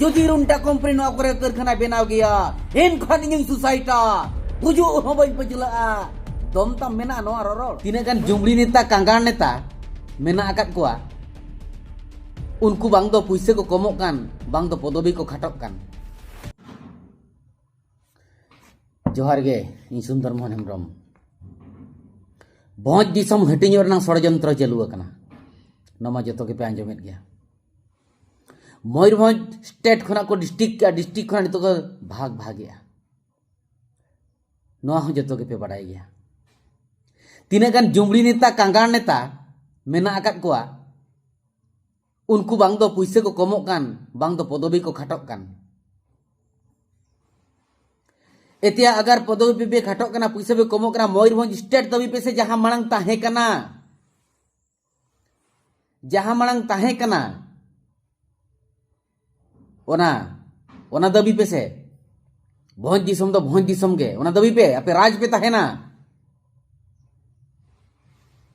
যদি রুনটা কোম্পানি নয়া করে কারখানা বেনাও গিয়া এনখান ইᱧ সুসাইটা গুজু হো বাই পজলা দম তাম মেনা নয়া ররol তিনা gan jumli neta kanggar neta mena akat kuah unku bang do puise ko komok kan bang do podobi ko khatok kan johar ge ᱤᱧ সুন্দর মোহন হেমব্রম भोज दिसम हटिंग रनांग षड़यंत्र चालू आकना नमा जतो के पे आंजमेत गया मयूरभंज स्टेट खना को डिस्ट्रिक्ट खना नितो को भाग गया नवा हो जतो के पे बड़ाई गया तीना गान जुमड़ी नेता कांगार नेता मेना आकात कोआ उनको बांग दो पुइसे को कमोक कान बांग दो पदवी को खाटोक कान एतिया अगर पदवी पे खाटोक कना पुइसे पे कमोक कना मयूरभंज स्टेट दबी पे से जहां मांग ताहे कना ओना दबी पे से भोज दिसम के ओना दबी पे अपे राज पे ताहेना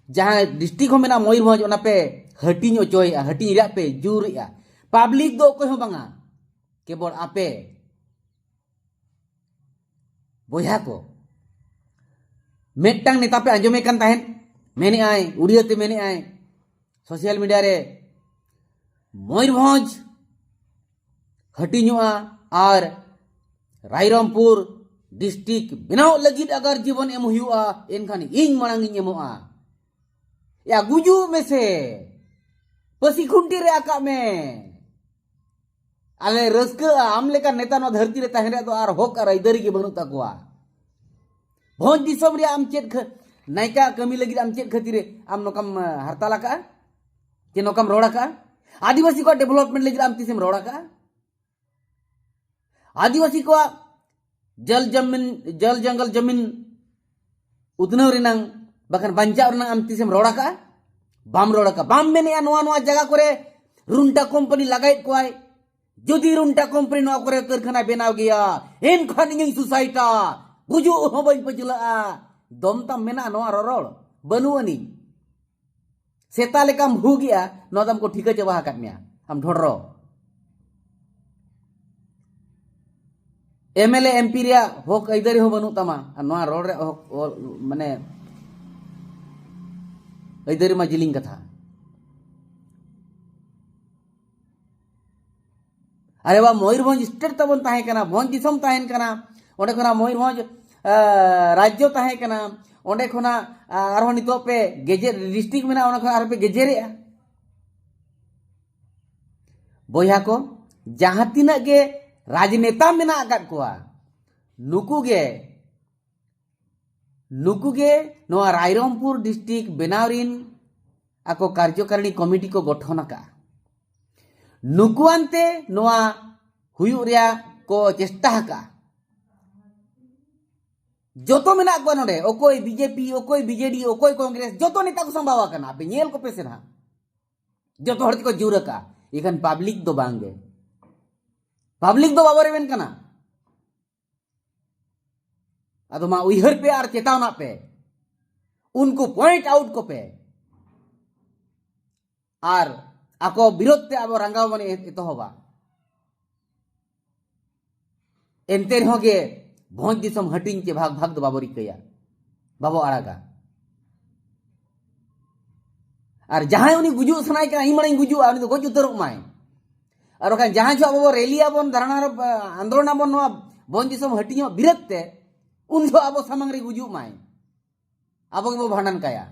जहां डिस्ट्रिक्ट हो मेना मयूरभंज ओना पे हटिंग ओचोया हटिंग रे पे जुरिया पब्लिक दो कोई हो बांगा केवल आपे बोया को मेटटांग नेता पे आंजमे कान ताहेन मेने आए उड़िया ते मेने आए सोशल मीडिया रे मयूरभंज हटिंगोआ और रायरंगपुर डिस्ट्रिक्ट बनाव लगित अगर जीवन एम हुआ एनखान इन मांग इन एमोआ या गुजू में से पसी खुंटी रे आका में आले रस्का आम लेका नेता नो धरती रे ताहेन रे तो आर होक आर इदरी के बनु ताकुआ भोज दिसम रे आम चेत नायका कमी लगित आम चेत खतिरे आम नोकम हड़ताल का के नोकम रोड़ा का आदिवासी को डेवलपमेंट लगित आम तिसेम रोड़ा का आदिवासी को जल जंगल जमीन उतनव रेनांग बाखान बांचाव रेनांग आम तिसेम रोड़ा का बाम मेने नोआ जगह करे रुंटा कंपनी लगाइत कोआय যদি রুনটা কোম্পানি নয়া করে কারখানা বেনাও গিয়া এনখান ইᱧ সুসাইটা গুজু হো বাই পজলা দম তাম মেনা নয়া ররol बनुआनी सेता लेकाम हु गया नोदम को ठिका चबा हाकात मिया हम ढोडरो एमएलए एमपी रे होक इदरी हो बनु तमा नया रोड रे माने इदरी मा जिलिंग कथा अरे बा मयूरभंज स्टेट तबन ताहे कना भोज दिसम ताहेन कना ओंडे खना मयूरभंज राज्य ताहे कना ओंडे खना आरो नितो पे गेजेर डिस्ट्रिक्ट मेना ओना खना आरो पे गेजेरेया बोया को जहां तिना गे राजनेता मेना आकात कोआ नुकु गे नोआ रायरंगपुर डिस्ट्रिक्ट बेनावरिन आको कार्यकारिणी कमिटी को गठन का नुकुआनते नोआ हुयु रिया को चेष्टा का जोतो मेना को नोडे ओकोय बीजेपी ओकोय बीजेडी ओकोय कांग्रेस जोतो नेता को संभावा कना पे नेल को पेसे ना जोतो हड़ को जुरा का इखन पब्लिक दो बांगे पब्लिक दो बाबरे बेन कना अदो मा उइहर पे आर चेतावना पे उनको पॉइंट आउट को पे आर आको विरोध ते अब रंगाव बने एतोहबा एनते होगे भोज दिसम हटिंग के भाग दो बाबरी कया बाबो आड़ागा और जहां उनी गुजु सनाय का इमणी गुजु उनी तो गज उतरक माय और ओखान जहां जो अब रैली आबन धरना आंदोलन आबन नवा भोज दिसम हटिंग विरोध ते उन जो अब सामंग रे गुजु माय अब के बो भांडन कया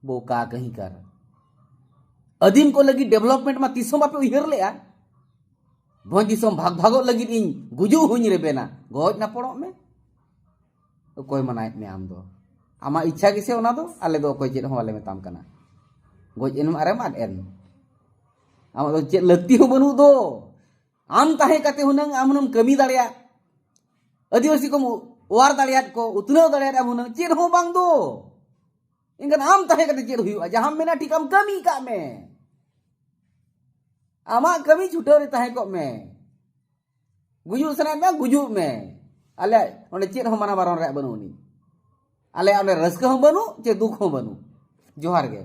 बोका कहीं कर अदीम को लगी डेवलपमेंट में तीसों बापे उहर ले भोज दिसों भाग लगी इन गुजू हुई रे बेना गज ना पड़ो में तो कोई मनायत में आम दो आमा इच्छा किसे ओना दो आले दो कोई चेद हो आले में ताम कना गज एन मारे माद एन आमा दो चेद लत्ती हो बनु दो आम ताहे कते हुनंग आमनम कमी दाड़िया आदिवासी को वार दाड़ियात को उतनो दाड़ियात आमनम चेद हो बांग दो इनका आम ताहे कते चेद हुई जहां मेना ठीक आम कमी का में आमा कमी छुटो रे ताहे को में गुजु सना में गुजु में आले ओंडे चेद हो माना बारन रे बनुनी आले ओंडे रस्का हो बनु चे दुख हो बनु जोहार गे।